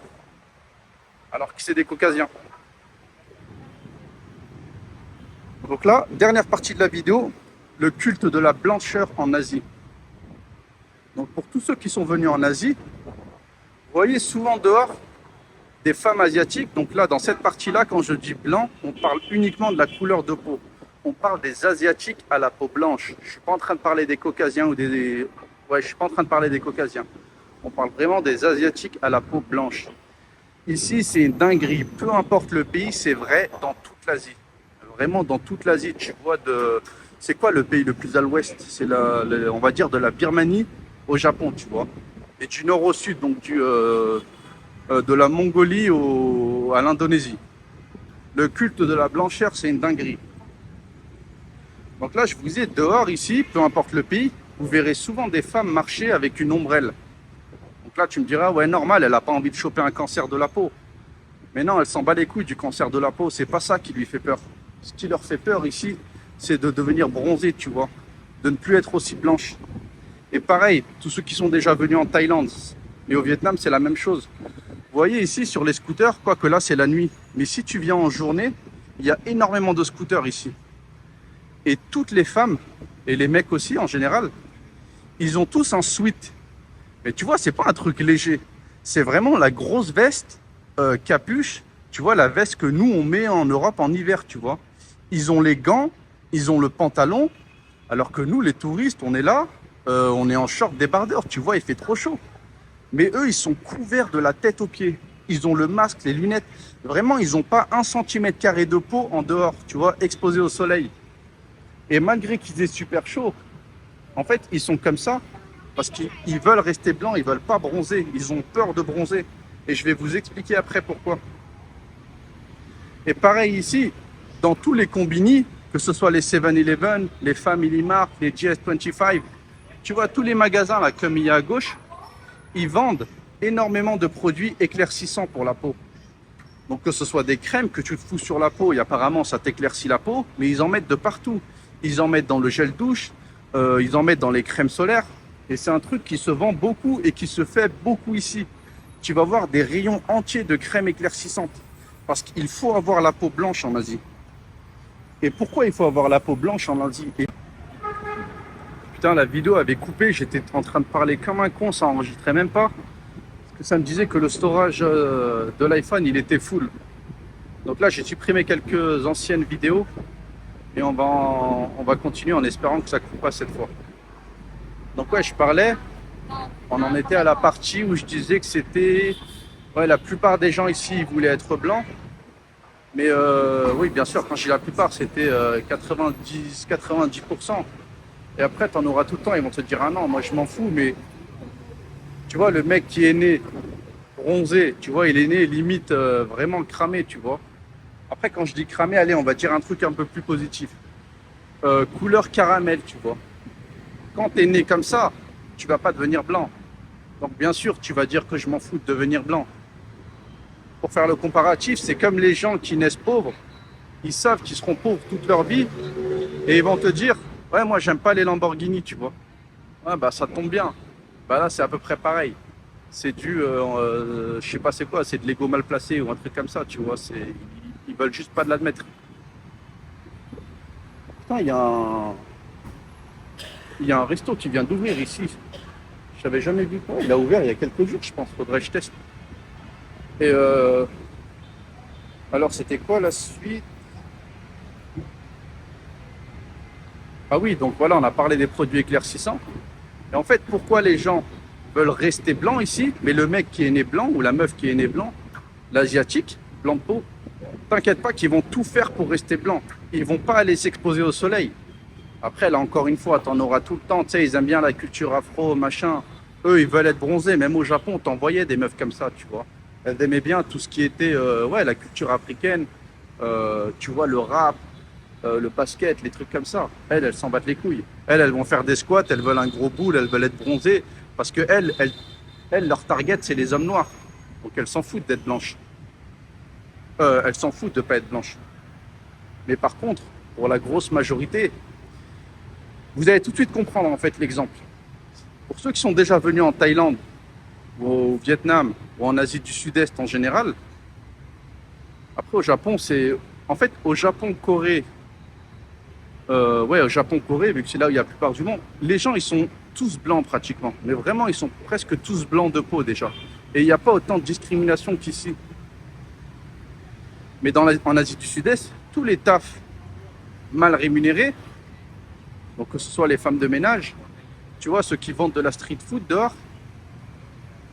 Alors que c'est des caucasiens. Donc là, dernière partie de la vidéo, le culte de la blancheur en Asie. Donc pour tous ceux qui sont venus en Asie, vous voyez souvent dehors des femmes asiatiques. Donc là, dans cette partie-là, quand je dis blanc, on parle uniquement de la couleur de peau. on parle des Asiatiques à la peau blanche. Je suis pas en train de parler des Caucasiens ou des... Ouais, je suis pas en train de parler des Caucasiens. On parle vraiment des Asiatiques à la peau blanche. Ici, c'est une dinguerie. Peu importe le pays, c'est vrai dans toute l'Asie. Vraiment dans toute l'Asie, tu vois de... C'est quoi le pays le plus à l'ouest? C'est on va dire de la Birmanie au Japon, tu vois. Et du nord au sud, donc de la Mongolie à l'Indonésie. Le culte de la blancheur, c'est une dinguerie. Donc là, je vous dis, dehors ici, peu importe le pays, vous verrez souvent des femmes marcher avec une ombrelle. Donc là, tu me diras, ouais, normal, elle n'a pas envie de choper un cancer de la peau. Mais non, elle s'en bat les couilles du cancer de la peau. C'est pas ça qui lui fait peur. Ce qui leur fait peur ici, c'est de devenir bronzée, tu vois. De ne plus être aussi blanche. Et pareil, tous ceux qui sont déjà venus en Thaïlande et au Vietnam, c'est la même chose. Vous voyez ici, sur les scooters, quoique là, c'est la nuit. Mais si tu viens en journée, il y a énormément de scooters ici. Et toutes les femmes, et les mecs aussi en général, ils ont tous un sweat. Mais tu vois, c'est pas un truc léger. C'est vraiment la grosse veste, capuche. Tu vois, la veste que nous, on met en Europe en hiver, tu vois. Ils ont les gants, ils ont le pantalon. Alors que nous, les touristes, on est là, on est en short débardeur. Tu vois, il fait trop chaud. Mais eux, ils sont couverts de la tête aux pieds. Ils ont le masque, les lunettes. Vraiment, ils n'ont pas 1 cm² de peau en dehors, tu vois, exposé au soleil. Et malgré qu'ils aient super chaud, en fait, ils sont comme ça parce qu'ils veulent rester blancs, ils veulent pas bronzer. Ils ont peur de bronzer. Et je vais vous expliquer après pourquoi. Et pareil ici, dans tous les combini, que ce soit les 7-Eleven, les Family Mart, les GS25, tu vois, tous les magasins là, comme il y a à gauche, ils vendent énormément de produits éclaircissants pour la peau. Donc que ce soit des crèmes que tu te fous sur la peau et apparemment ça t'éclaircit la peau, mais ils en mettent de partout. Ils en mettent dans le gel douche, ils en mettent dans les crèmes solaires. Et c'est un truc qui se vend beaucoup et qui se fait beaucoup ici. Tu vas voir des rayons entiers de crèmes éclaircissantes. Parce qu'il faut avoir la peau blanche en Asie. Et pourquoi il faut avoir la peau blanche en Asie? Putain, la vidéo avait coupé, j'étais en train de parler comme un con, ça enregistrait même pas. Parce que ça me disait que le storage de l'iPhone, il était full. Donc là, j'ai supprimé quelques anciennes vidéos. Et on va continuer en espérant que ça ne coupe pas cette fois. Donc ouais, je parlais, on en était à la partie où je disais que c'était... Ouais, la plupart des gens ici, ils voulaient être blancs. Mais oui, bien sûr, quand je dis la plupart, c'était 90%. Et après, tu en auras tout le temps, ils vont te dire, ah non, moi je m'en fous, mais... Tu vois, le mec qui est né bronzé, tu vois, il est né limite vraiment cramé, tu vois. Après, quand je dis cramé, allez, on va dire un truc un peu plus positif. Couleur caramel, tu vois. Quand tu es né comme ça, tu vas pas devenir blanc. Donc bien sûr, tu vas dire que je m'en fous de devenir blanc. Pour faire le comparatif, c'est comme les gens qui naissent pauvres. Ils savent qu'ils seront pauvres toute leur vie. Et ils vont te dire, ouais, moi, j'aime pas les Lamborghini, tu vois. Ouais, bah ça tombe bien. Bah là, c'est à peu près pareil. C'est du, je sais pas c'est quoi, c'est de l'ego mal placé ou un truc comme ça, tu vois. Ils veulent juste pas de l'admettre. Putain, il y a un resto qui vient d'ouvrir ici. Je n'avais jamais vu quoi. Il a ouvert il y a quelques jours, je pense. Faudrait que je teste. Et alors, c'était quoi la suite? Ah oui, donc voilà, on a parlé des produits éclaircissants. Et en fait, pourquoi les gens veulent rester blancs ici, mais le mec qui est né blanc ou la meuf qui est née blanc, l'asiatique, blanc de peau, t'inquiète pas qu'ils vont tout faire pour rester blanc. Ils vont pas aller s'exposer au soleil. Après, là, encore une fois, t'en auras tout le temps. Tu sais, ils aiment bien la culture afro, machin. Eux, ils veulent être bronzés. Même au Japon, t'envoyais des meufs comme ça, tu vois. Elles aimaient bien tout ce qui était, ouais, la culture africaine. Tu vois, le rap, le basket, les trucs comme ça. Elles s'en battent les couilles. Elles vont faire des squats, elles veulent un gros boule, elles veulent être bronzées. Parce que leur target, c'est les hommes noirs. Donc, elles s'en foutent d'être blanches. Elles s'en foutent de pas être blanches. Mais par contre, pour la grosse majorité, vous allez tout de suite comprendre en fait l'exemple. Pour ceux qui sont déjà venus en Thaïlande, ou au Vietnam, ou en Asie du Sud-Est en général, après au Japon, c'est... En fait, au Japon, Corée, ouais, au Japon, Corée, vu que c'est là où il y a la plupart du monde, les gens, ils sont tous blancs pratiquement. Mais vraiment, ils sont presque tous blancs de peau déjà. Et il n'y a pas autant de discrimination qu'ici. Mais en Asie du Sud-Est, tous les tafs mal rémunérées, donc que ce soit les femmes de ménage, tu vois, ceux qui vendent de la street food dehors,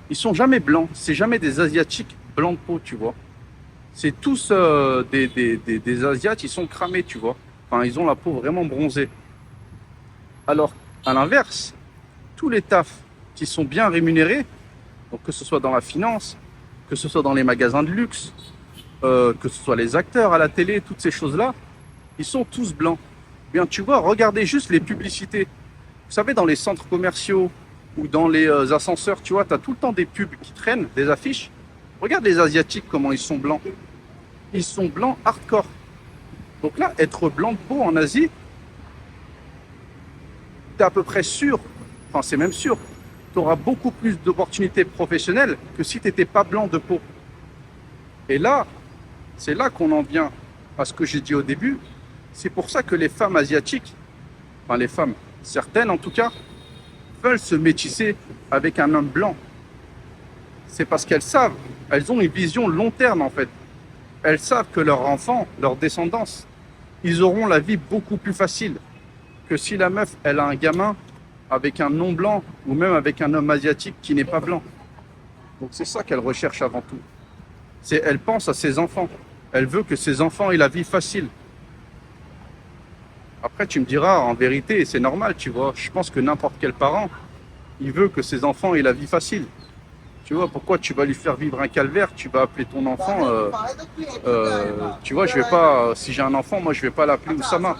ils sont jamais blancs. C'est jamais des Asiatiques blancs de peau, tu vois. C'est tous des Asiates, ils sont cramés, tu vois. Enfin, ils ont la peau vraiment bronzée. Alors, à l'inverse, tous les tafs qui sont bien rémunérés, donc que ce soit dans la finance, que ce soit dans les magasins de luxe, que ce soit les acteurs à la télé, toutes ces choses-là, ils sont tous blancs. Bien, tu vois, regardez juste les publicités. Vous savez, dans les centres commerciaux ou dans les ascenseurs, tu vois, tu as tout le temps des pubs qui traînent, des affiches. Regarde les Asiatiques, comment ils sont blancs. Ils sont blancs hardcore. Donc là, être blanc de peau en Asie, tu es à peu près sûr, enfin c'est même sûr, tu auras beaucoup plus d'opportunités professionnelles que si tu n'étais pas blanc de peau. Et là, c'est là qu'on en vient à ce que j'ai dit au début. C'est pour ça que les femmes asiatiques, enfin les femmes, certaines en tout cas, veulent se métisser avec un homme blanc. C'est parce qu'elles savent, elles ont une vision long terme en fait. Elles savent que leurs enfants, leur descendance, ils auront la vie beaucoup plus facile que si la meuf, elle a un gamin avec un non blanc ou même avec un homme asiatique qui n'est pas blanc. Donc c'est ça qu'elle recherche avant tout. Elle pense à ses enfants. Elle veut que ses enfants aient la vie facile. Après, tu me diras, en vérité, c'est normal, tu vois. Je pense que n'importe quel parent, il veut que ses enfants aient la vie facile. Tu vois, pourquoi tu vas lui faire vivre un calvaire? Tu vas appeler ton enfant. Tu vois, je vais pas. Si j'ai un enfant, moi, je vais pas l'appeler Oussama.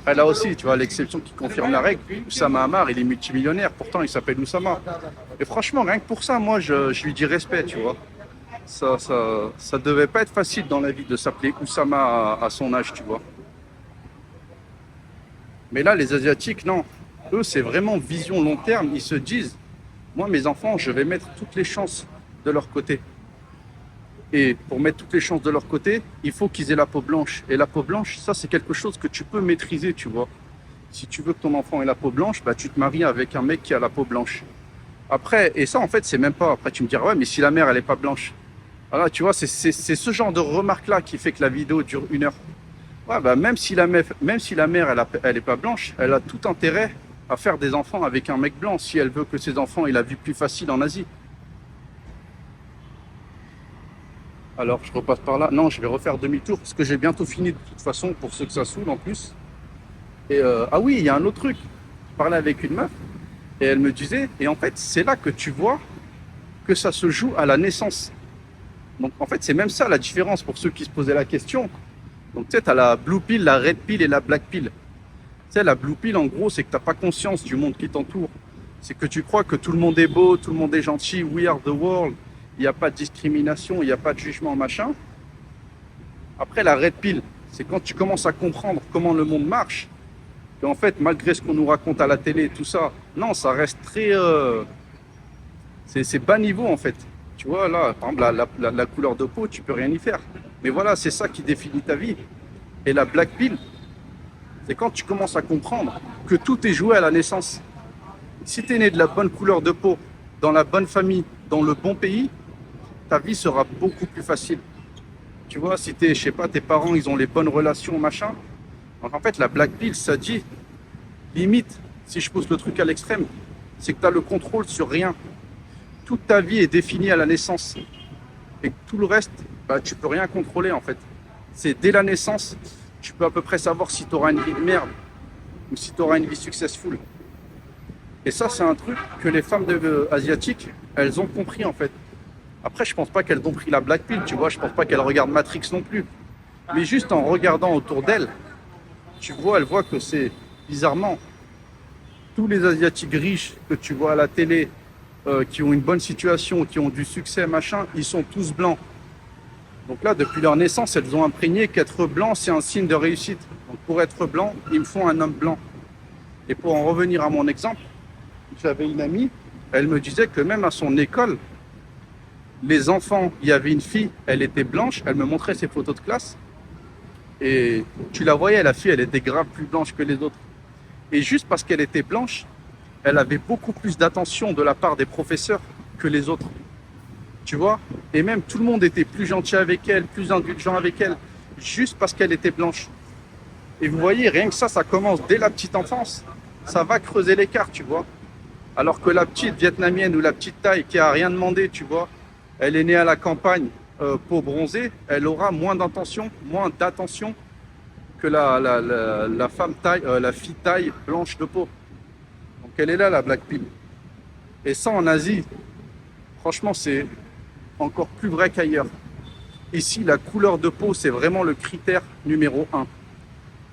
Elle a aussi, tu vois, l'exception qui confirme la règle. Oussama Ammar, il est multimillionnaire. Pourtant, il s'appelle Oussama. Et franchement, rien que pour ça, moi, je lui dis respect, tu vois. Ça devait pas être facile dans la vie de s'appeler Oussama à son âge, tu vois. Mais là, les Asiatiques, non. Eux, c'est vraiment vision long terme. Ils se disent, moi, mes enfants, je vais mettre toutes les chances de leur côté. Et pour mettre toutes les chances de leur côté, il faut qu'ils aient la peau blanche. Et la peau blanche, ça, c'est quelque chose que tu peux maîtriser, tu vois. Si tu veux que ton enfant ait la peau blanche, bah, tu te maries avec un mec qui a la peau blanche. Après, et ça, en fait, c'est même pas. Après, tu me diras, ouais, mais si la mère, elle est pas blanche. Voilà, tu vois, c'est ce genre de remarque-là qui fait que la vidéo dure 1 heure. Ouais, bah, même si la mère, elle est pas blanche, elle a tout intérêt à faire des enfants avec un mec blanc si elle veut que ses enfants aient la vie plus facile en Asie. Alors, je repasse par là. Non, je vais refaire demi-tour parce que j'ai bientôt fini de toute façon pour ceux que ça saoule en plus. Et ah oui, il y a un autre truc. Je parlais avec une meuf et elle me disait, et en fait, c'est là que tu vois que ça se joue à la naissance. Donc, en fait, c'est même ça la différence pour ceux qui se posaient la question. Donc, tu sais, tu as la blue pill, la red pill et la black pill. Tu sais, la blue pill, en gros, c'est que tu n'as pas conscience du monde qui t'entoure. C'est que tu crois que tout le monde est beau, tout le monde est gentil, we are the world, il n'y a pas de discrimination, il n'y a pas de jugement, machin. Après, la red pill, c'est quand tu commences à comprendre comment le monde marche, qu'en fait, malgré ce qu'on nous raconte à la télé et tout ça, non, ça reste très... c'est bas niveau, en fait. Tu vois, là, par exemple, la couleur de peau, tu peux rien y faire. Mais voilà, c'est ça qui définit ta vie. Et la black pill, c'est quand tu commences à comprendre que tout est joué à la naissance. Si tu es né de la bonne couleur de peau, dans la bonne famille, dans le bon pays, ta vie sera beaucoup plus facile. Tu vois, si je sais pas, tes parents, ils ont les bonnes relations, machin. Donc en fait, la black pill, ça dit, limite, si je pousse le truc à l'extrême, c'est que tu as le contrôle sur rien. Toute ta vie est définie à la naissance. Et tout le reste, bah, tu peux rien contrôler en fait. C'est dès la naissance, tu peux à peu près savoir si tu auras une vie de merde ou si tu auras une vie successful. Et ça, c'est un truc que les femmes asiatiques, elles ont compris en fait. Après, je pense pas qu'elles ont pris la black pill, tu vois. Je pense pas qu'elles regardent Matrix non plus. Mais juste en regardant autour d'elles, tu vois, elles voient que c'est bizarrement tous les Asiatiques riches que tu vois à la télé, qui ont une bonne situation, qui ont du succès, machin, ils sont tous blancs. Donc là, depuis leur naissance, elles ont imprégné qu'être blanc, c'est un signe de réussite. Donc pour être blanc, il me faut un homme blanc. Et pour en revenir à mon exemple, j'avais une amie, elle me disait que même à son école, les enfants, il y avait une fille, elle était blanche, elle me montrait ses photos de classe. Et tu la voyais, la fille, elle était grave plus blanche que les autres. Et juste parce qu'elle était blanche, elle avait beaucoup plus d'attention de la part des professeurs que les autres. Tu vois? Et même tout le monde était plus gentil avec elle, plus indulgent avec elle, juste parce qu'elle était blanche. Et vous voyez, rien que ça commence dès la petite enfance. Ça va creuser l'écart, tu vois. Alors que la petite vietnamienne ou la petite thaï qui a rien demandé, tu vois, elle est née à la campagne, peau bronzée, elle aura moins d'attention que la femme thaï, la fille thaï blanche de peau. Donc elle est là, la Black Pill. Et ça, en Asie, franchement, c'est encore plus vrai qu'ailleurs. Ici, la couleur de peau, c'est vraiment le critère numéro un.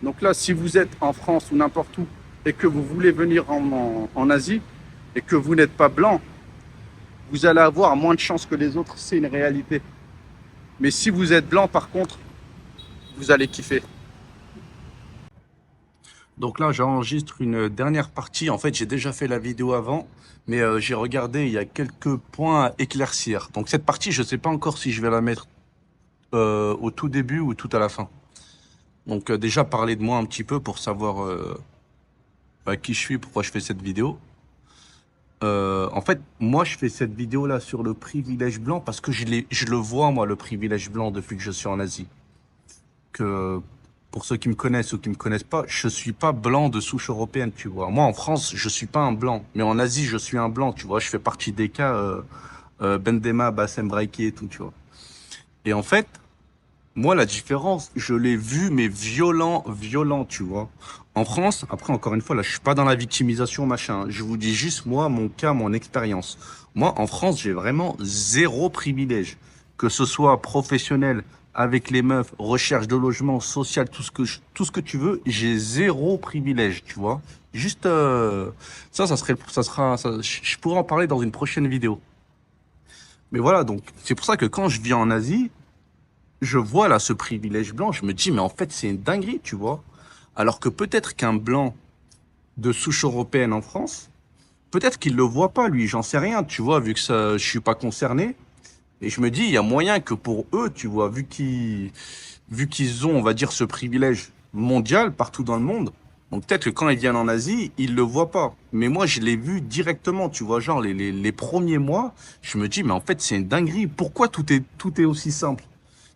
Donc là, si vous êtes en France ou n'importe où et que vous voulez venir en Asie et que vous n'êtes pas blanc, vous allez avoir moins de chances que les autres, c'est une réalité. Mais si vous êtes blanc, par contre, vous allez kiffer. Donc là, j'enregistre une dernière partie. En fait, j'ai déjà fait la vidéo avant, mais j'ai regardé, il y a quelques points à éclaircir. Donc cette partie, je ne sais pas encore si je vais la mettre au tout début ou tout à la fin. Donc déjà, parler de moi un petit peu pour savoir qui je suis, pourquoi je fais cette vidéo. En fait, moi, je fais cette vidéo-là sur le privilège blanc parce que je le vois, moi, le privilège blanc, depuis que je suis en Asie. Que pour ceux qui me connaissent ou qui me connaissent pas, je suis pas blanc de souche européenne, tu vois. Moi, en France, je suis pas un blanc, mais en Asie, je suis un blanc, tu vois. Je fais partie des cas Bendema, Bassem Braiki et tout, tu vois. Et en fait, moi, la différence, je l'ai vu, mais violent, violent, tu vois. En France, après, encore une fois, là, je suis pas dans la victimisation, machin. Je vous dis juste, moi, mon cas, mon expérience. Moi, en France, j'ai vraiment zéro privilège. Que ce soit professionnel, avec les meufs, recherche de logement, social, tout ce que tu veux, j'ai zéro privilège, tu vois. Juste, je pourrais en parler dans une prochaine vidéo. Mais voilà, donc, c'est pour ça que quand je vis en Asie, je vois là ce privilège blanc, je me dis, mais en fait, c'est une dinguerie, tu vois. Alors que peut-être qu'un blanc de souche européenne en France, peut-être qu'il le voit pas, lui, j'en sais rien, tu vois, vu que ça, je suis pas concerné. Et je me dis, il y a moyen que pour eux, tu vois, vu qu'ils ont, on va dire, ce privilège mondial partout dans le monde, donc peut-être que quand ils viennent en Asie, ils le voient pas. Mais moi, je l'ai vu directement, tu vois, genre les premiers mois, je me dis, mais en fait, c'est une dinguerie. Pourquoi tout est aussi simple?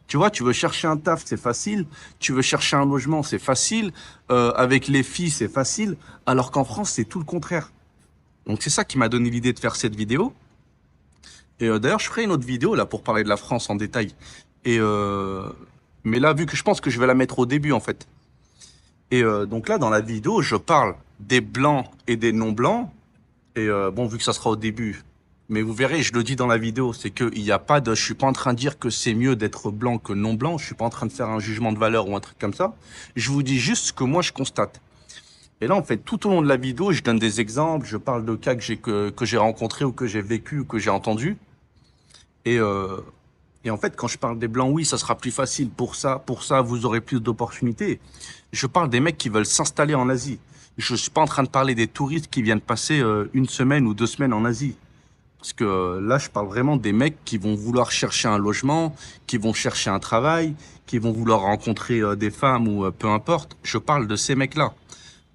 Tu vois, tu veux chercher un taf, c'est facile. Tu veux chercher un logement, c'est facile. Avec les filles, c'est facile. Alors qu'en France, c'est tout le contraire. Donc c'est ça qui m'a donné l'idée de faire cette vidéo. Et d'ailleurs, je ferai une autre vidéo là pour parler de la France en détail. Et mais là, vu que je pense que je vais la mettre au début en fait. Et donc là, dans la vidéo, je parle des blancs et des non blancs. Et bon, vu que ça sera au début, mais vous verrez, je le dis dans la vidéo, c'est qu'il n'y a pas de, je suis pas en train de dire que c'est mieux d'être blanc que non blanc. Je suis pas en train de faire un jugement de valeur ou un truc comme ça. Je vous dis juste ce que moi je constate. Et là, en fait, tout au long de la vidéo, je donne des exemples, je parle de cas que j'ai rencontrés ou que j'ai vécu ou que j'ai entendu. Et, euh, et en fait, quand je parle des blancs, oui, ça sera plus facile. Pour ça, vous aurez plus d'opportunités. Je parle des mecs qui veulent s'installer en Asie. Je suis pas en train de parler des touristes qui viennent passer une semaine ou 2 semaines en Asie. Parce que là, je parle vraiment des mecs qui vont vouloir chercher un logement, qui vont chercher un travail, qui vont vouloir rencontrer des femmes ou peu importe. Je parle de ces mecs-là.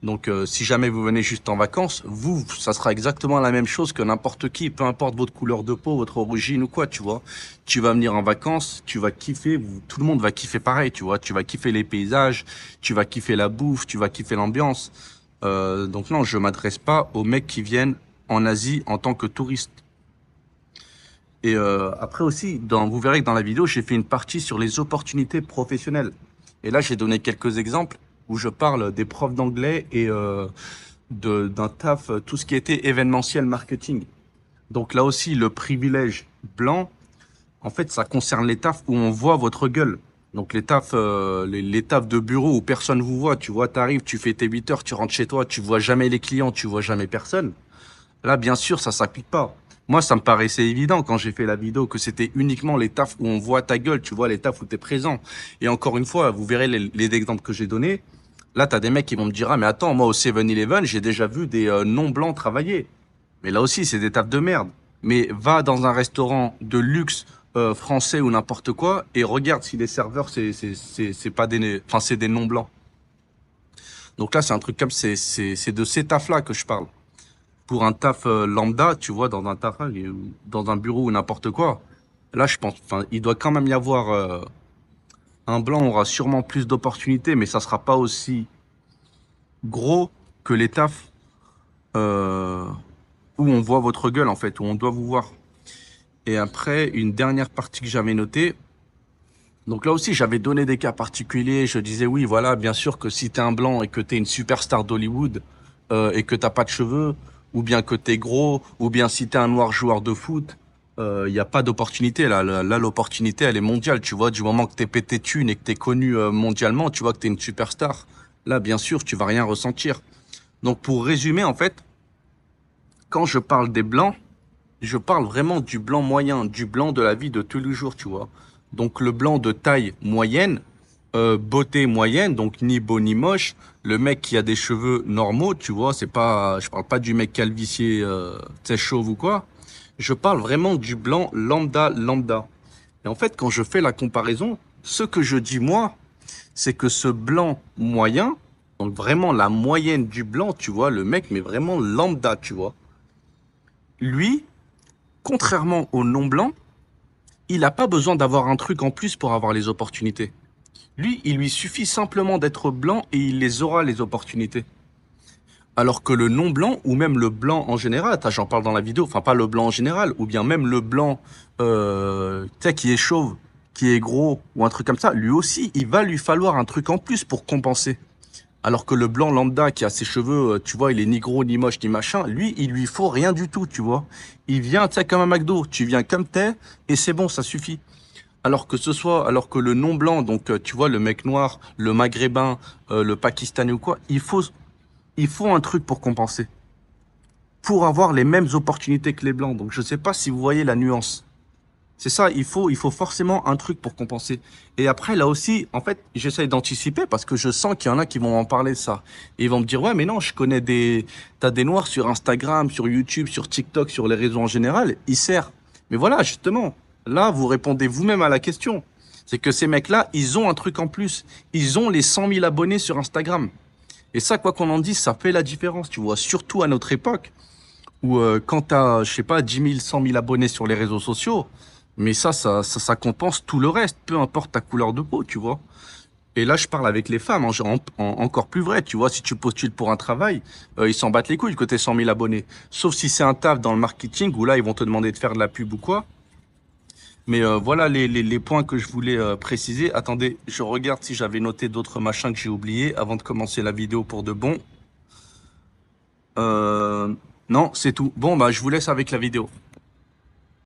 Donc, si jamais vous venez juste en vacances, vous, ça sera exactement la même chose que n'importe qui, peu importe votre couleur de peau, votre origine ou quoi, tu vois. Tu vas venir en vacances, tu vas kiffer, tout le monde va kiffer pareil, tu vois. Tu vas kiffer les paysages, tu vas kiffer la bouffe, tu vas kiffer l'ambiance. Donc non, je m'adresse pas aux mecs qui viennent en Asie en tant que touristes. Et après aussi, vous verrez que dans la vidéo, j'ai fait une partie sur les opportunités professionnelles. Et là, j'ai donné quelques exemples où je parle des profs d'anglais et d'un taf, tout ce qui était événementiel marketing. Donc là aussi, le privilège blanc, en fait, ça concerne les tafs où on voit votre gueule. Donc les tafs, les tafs de bureau où personne vous voit. Tu vois, t'arrives, tu fais tes 8 heures, tu rentres chez toi, tu vois jamais les clients, tu vois jamais personne. Là, bien sûr, ça s'applique pas. Moi, ça me paraissait évident quand j'ai fait la vidéo que c'était uniquement les tafs où on voit ta gueule, tu vois, les tafs où tu es présent. Et encore une fois, vous verrez les exemples que j'ai donnés. Là, tu as des mecs qui vont me dire, ah, mais attends, moi, au 7-Eleven, j'ai déjà vu des non-blancs travailler. Mais là aussi, c'est des tafs de merde. Mais va dans un restaurant de luxe français ou n'importe quoi et regarde si les serveurs, c'est pas des, enfin, c'est des non-blancs. Donc là, c'est un truc comme, c'est de ces tafs-là que je parle. Pour un taf lambda, tu vois, dans un taf, dans un bureau ou n'importe quoi, là, je pense, enfin, il doit quand même y avoir Un blanc aura sûrement plus d'opportunités, mais ça sera pas aussi gros que les tafs où on voit votre gueule, en fait, où on doit vous voir. Et après, une dernière partie que j'avais notée. Donc là aussi, j'avais donné des cas particuliers. Je disais, oui, voilà, bien sûr que si t'es un blanc et que t'es une superstar d'Hollywood et que t'as pas de cheveux, ou bien que t'es gros, ou bien si t'es un noir joueur de foot, il n'y a pas d'opportunité. Là, l'opportunité, elle est mondiale. Tu vois, du moment que t'es pété de thunes et que t'es connu mondialement, tu vois que t'es une superstar. Là, bien sûr, tu vas rien ressentir. Donc, pour résumer, en fait, quand je parle des blancs, je parle vraiment du blanc moyen, du blanc de la vie de tous les jours, tu vois. Donc le blanc de taille moyenne, beauté moyenne, donc ni beau ni moche. Le mec qui a des cheveux normaux, tu vois, c'est pas, je parle pas du mec calvicier, tu sais, chauve ou quoi. Je parle vraiment du blanc lambda, lambda. Et en fait, quand je fais la comparaison, ce que je dis moi, c'est que ce blanc moyen, donc vraiment la moyenne du blanc, tu vois, le mec, mais vraiment lambda, tu vois. Lui, contrairement au non-blanc, il n'a pas besoin d'avoir un truc en plus pour avoir les opportunités. Lui, il lui suffit simplement d'être blanc et il les aura, les opportunités. Alors que le non-blanc, ou même le blanc en général, j'en parle dans la vidéo, enfin pas le blanc en général, ou bien même le blanc qui est chauve, qui est gros, ou un truc comme ça, lui aussi, il va lui falloir un truc en plus pour compenser. Alors que le blanc lambda qui a ses cheveux, tu vois, il est ni gros, ni moche, ni machin, lui, il lui faut rien du tout, tu vois. Il vient, tu sais, comme un McDo, tu viens comme t'es, et c'est bon, ça suffit. Alors que le non blanc, donc tu vois, le mec noir, le maghrébin, le pakistanais ou quoi, il faut un truc pour compenser, pour avoir les mêmes opportunités que les blancs. Donc je sais pas si vous voyez la nuance. C'est ça, il faut forcément un truc pour compenser. Et après, là aussi, en fait, j'essaye d'anticiper parce que je sens qu'il y en a qui vont en parler de ça. Et ils vont me dire, ouais, mais non, je connais t'as des noirs sur Instagram, sur YouTube, sur TikTok, sur les réseaux en général, ils servent. Mais voilà, justement, là, vous répondez vous-même à la question. C'est que ces mecs-là, ils ont un truc en plus. Ils ont les 100 000 abonnés sur Instagram. Et ça, quoi qu'on en dise, ça fait la différence, tu vois, surtout à notre époque où quand tu as, je sais pas, 10 000, 100 000 abonnés sur les réseaux sociaux, mais ça compense tout le reste, peu importe ta couleur de peau, tu vois. Et là, je parle avec les femmes, encore plus vrai, tu vois, si tu postules pour un travail, ils s'en battent les couilles côté 100 000 abonnés. Sauf si c'est un taf dans le marketing, où là, ils vont te demander de faire de la pub ou quoi. Mais voilà les points que je voulais préciser. Attendez, je regarde si j'avais noté d'autres machins que j'ai oubliés avant de commencer la vidéo pour de bon. Euh, non, c'est tout. Bon, bah, je vous laisse avec la vidéo.